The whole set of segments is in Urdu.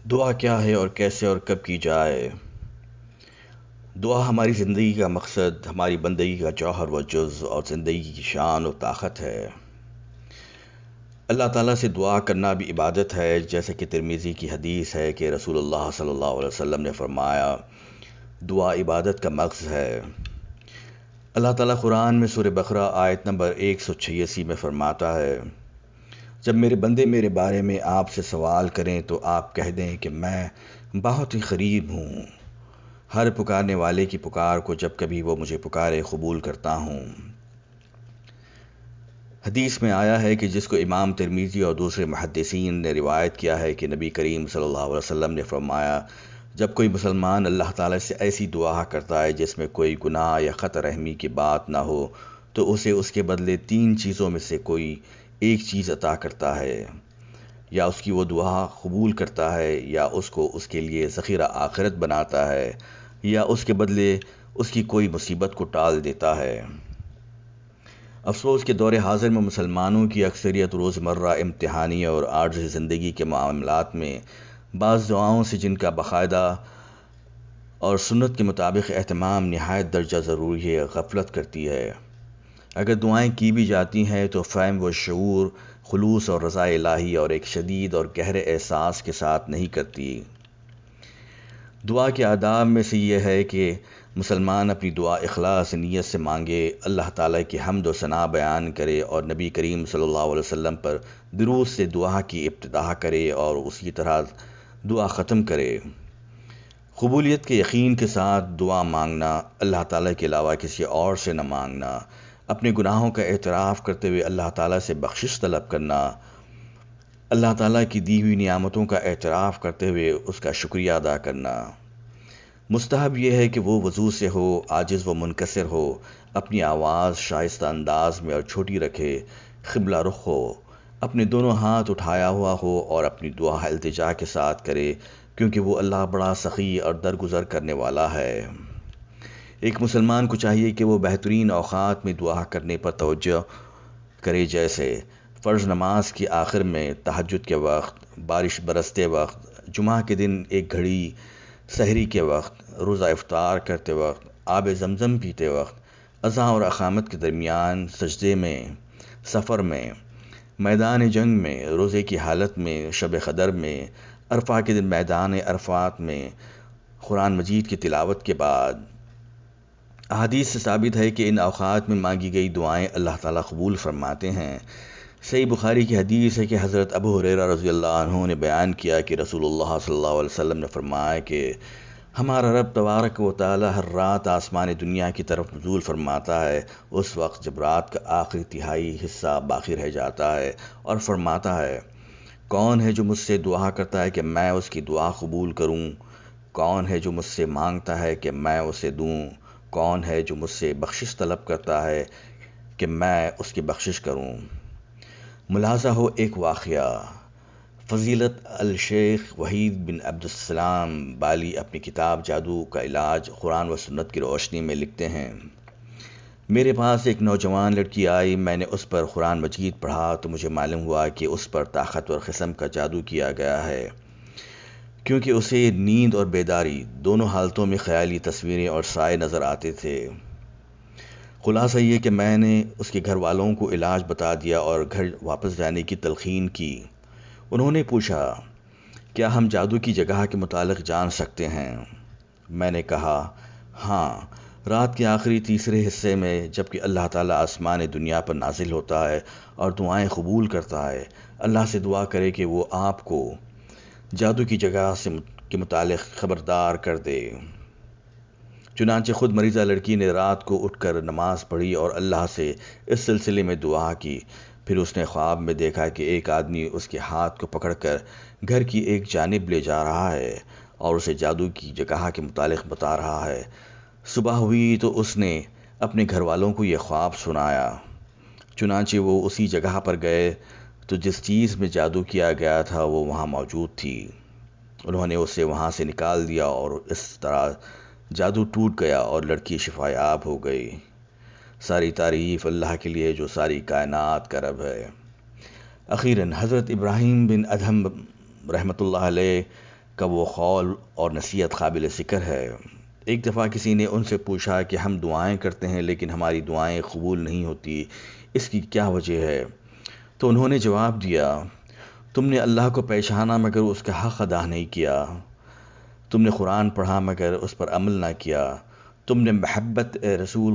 دعا کیا ہے اور کیسے اور کب کی جائے؟ دعا ہماری زندگی کا مقصد، ہماری بندگی کا جوہر و جز اور زندگی کی شان و طاقت ہے۔ اللہ تعالیٰ سے دعا کرنا بھی عبادت ہے، جیسے کہ ترمذی کی حدیث ہے کہ رسول اللہ صلی اللہ علیہ وسلم نے فرمایا، دعا عبادت کا مغز ہے۔ اللہ تعالیٰ قرآن میں سورہ بقرہ آیت نمبر 186 میں فرماتا ہے، جب میرے بندے میرے بارے میں آپ سے سوال کریں تو آپ کہہ دیں کہ میں بہت ہی قریب ہوں، ہر پکارنے والے کی پکار کو جب کبھی وہ مجھے پکارے قبول کرتا ہوں۔ حدیث میں آیا ہے کہ جس کو امام ترمذی اور دوسرے محدثین نے روایت کیا ہے کہ نبی کریم صلی اللہ علیہ وسلم نے فرمایا، جب کوئی مسلمان اللہ تعالیٰ سے ایسی دعا کرتا ہے جس میں کوئی گناہ یا خطا رحمی کی بات نہ ہو تو اسے اس کے بدلے 3 چیزوں میں سے کوئی ایک چیز عطا کرتا ہے، یا اس کی وہ دعا قبول کرتا ہے، یا اس کو اس کے لیے ذخیرہ آخرت بناتا ہے، یا اس کے بدلے اس کی کوئی مصیبت کو ٹال دیتا ہے۔ افسوس کے دور حاضر میں مسلمانوں کی اکثریت روزمرہ امتحانی اور عارضی زندگی کے معاملات میں بعض دعاؤں سے، جن کا باقاعدہ اور سنت کے مطابق اہتمام نہایت درجہ ضروری ہے، غفلت کرتی ہے۔ اگر دعائیں کی بھی جاتی ہیں تو فہم و شعور، خلوص اور رضا الہی اور ایک شدید اور گہرے احساس کے ساتھ نہیں کرتی۔ دعا کے آداب میں سے یہ ہے کہ مسلمان اپنی دعا اخلاص نیت سے مانگے، اللہ تعالیٰ کی حمد و ثنا بیان کرے اور نبی کریم صلی اللہ علیہ وسلم پر درود سے دعا کی ابتدا کرے اور اسی طرح دعا ختم کرے۔ قبولیت کے یقین کے ساتھ دعا مانگنا، اللہ تعالیٰ کے علاوہ کسی اور سے نہ مانگنا، اپنے گناہوں کا اعتراف کرتے ہوئے اللہ تعالیٰ سے بخشش طلب کرنا، اللہ تعالیٰ کی دی ہوئی نعمتوں کا اعتراف کرتے ہوئے اس کا شکریہ ادا کرنا۔ مستحب یہ ہے کہ وہ وضو سے ہو، عاجز و منکسر ہو، اپنی آواز شائستہ انداز میں اور چھوٹی رکھے، قبلہ رخ ہو، اپنے دونوں ہاتھ اٹھایا ہوا ہو اور اپنی دعا التجا کے ساتھ کرے، کیونکہ وہ اللہ بڑا سخی اور درگزر کرنے والا ہے۔ ایک مسلمان کو چاہیے کہ وہ بہترین اوقات میں دعا کرنے پر توجہ کرے، جیسے فرض نماز کی آخر میں، تہجد کے وقت، بارش برستے وقت، جمعہ کے دن ایک گھڑی، سحری کے وقت، روزہ افطار کرتے وقت، آب زمزم پیتے وقت، اذان اور اقامت کے درمیان، سجدے میں، سفر میں، میدان جنگ میں، روزے کی حالت میں، شب قدر میں، عرفہ کے دن میدان عرفات میں، قرآن مجید کی تلاوت کے بعد۔ احادیث سے ثابت ہے کہ ان اوقات میں مانگی گئی دعائیں اللہ تعالیٰ قبول فرماتے ہیں۔ صحیح بخاری کی حدیث ہے کہ حضرت ابو ہریرہ رضی اللہ عنہ نے بیان کیا کہ رسول اللہ صلی اللہ علیہ وسلم نے فرمایا کہ ہمارا رب تبارک و تعالیٰ ہر رات آسمان دنیا کی طرف نزول فرماتا ہے، اس وقت جب رات کا آخری تہائی حصہ باقی رہ جاتا ہے، اور فرماتا ہے، کون ہے جو مجھ سے دعا کرتا ہے کہ میں اس کی دعا قبول کروں؟ کون ہے جو مجھ سے مانگتا ہے کہ میں اسے دوں؟ کون ہے جو مجھ سے بخشش طلب کرتا ہے کہ میں اس کی بخشش کروں؟ ملاحظہ ہو ایک واقعہ۔ فضیلت الشیخ وحید بن عبدالسلام بالی اپنی کتاب جادو کا علاج قرآن و سنت کی روشنی میں لکھتے ہیں، میرے پاس ایک نوجوان لڑکی آئی، میں نے اس پر قرآن مجید پڑھا تو مجھے معلوم ہوا کہ اس پر طاقتور قسم کا جادو کیا گیا ہے، کیونکہ اسے نیند اور بیداری دونوں حالتوں میں خیالی تصویریں اور سائے نظر آتے تھے۔ خلاصہ یہ کہ میں نے اس کے گھر والوں کو علاج بتا دیا اور گھر واپس جانے کی تلقین کی۔ انہوں نے پوچھا، کیا ہم جادو کی جگہ کے متعلق جان سکتے ہیں؟ میں نے کہا، ہاں، رات کے آخری تیسرے حصے میں جب کہ اللہ تعالیٰ آسمان دنیا پر نازل ہوتا ہے اور دعائیں قبول کرتا ہے، اللہ سے دعا کرے کہ وہ آپ کو جادو کی جگہ کے متعلق خبردار کر دے۔ چنانچہ خود مریضہ لڑکی نے رات کو اٹھ کر نماز پڑھی اور اللہ سے اس سلسلے میں دعا کی۔ پھر اس نے خواب میں دیکھا کہ ایک آدمی اس کے ہاتھ کو پکڑ کر گھر کی ایک جانب لے جا رہا ہے اور اسے جادو کی جگہ کے متعلق بتا رہا ہے۔ صبح ہوئی تو اس نے اپنے گھر والوں کو یہ خواب سنایا۔ چنانچہ وہ اسی جگہ پر گئے تو جس چیز میں جادو کیا گیا تھا وہ وہاں موجود تھی۔ انہوں نے اسے وہاں سے نکال دیا اور اس طرح جادو ٹوٹ گیا اور لڑکی شفا یاب ہو گئی۔ ساری تعریف اللہ کے لیے جو ساری کائنات کا رب ہے۔ اخیراً حضرت ابراہیم بن ادہم رحمۃ اللہ علیہ کا وہ قول اور نصیحت قابل ذکر ہے۔ ایک دفعہ کسی نے ان سے پوچھا کہ ہم دعائیں کرتے ہیں لیکن ہماری دعائیں قبول نہیں ہوتی، اس کی کیا وجہ ہے؟ تو انہوں نے جواب دیا، تم نے اللہ کو پہچانا مگر اس کا حق ادا نہیں کیا، تم نے قرآن پڑھا مگر اس پر عمل نہ کیا، تم نے محبت رسول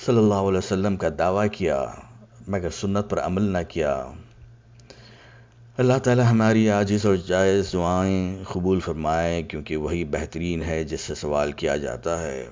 صلی اللہ علیہ وسلم کا دعویٰ کیا مگر سنت پر عمل نہ کیا۔ اللہ تعالی ہماری عاجز اور جائز دعائیں قبول فرمائے، کیونکہ وہی بہترین ہے جس سے سوال کیا جاتا ہے۔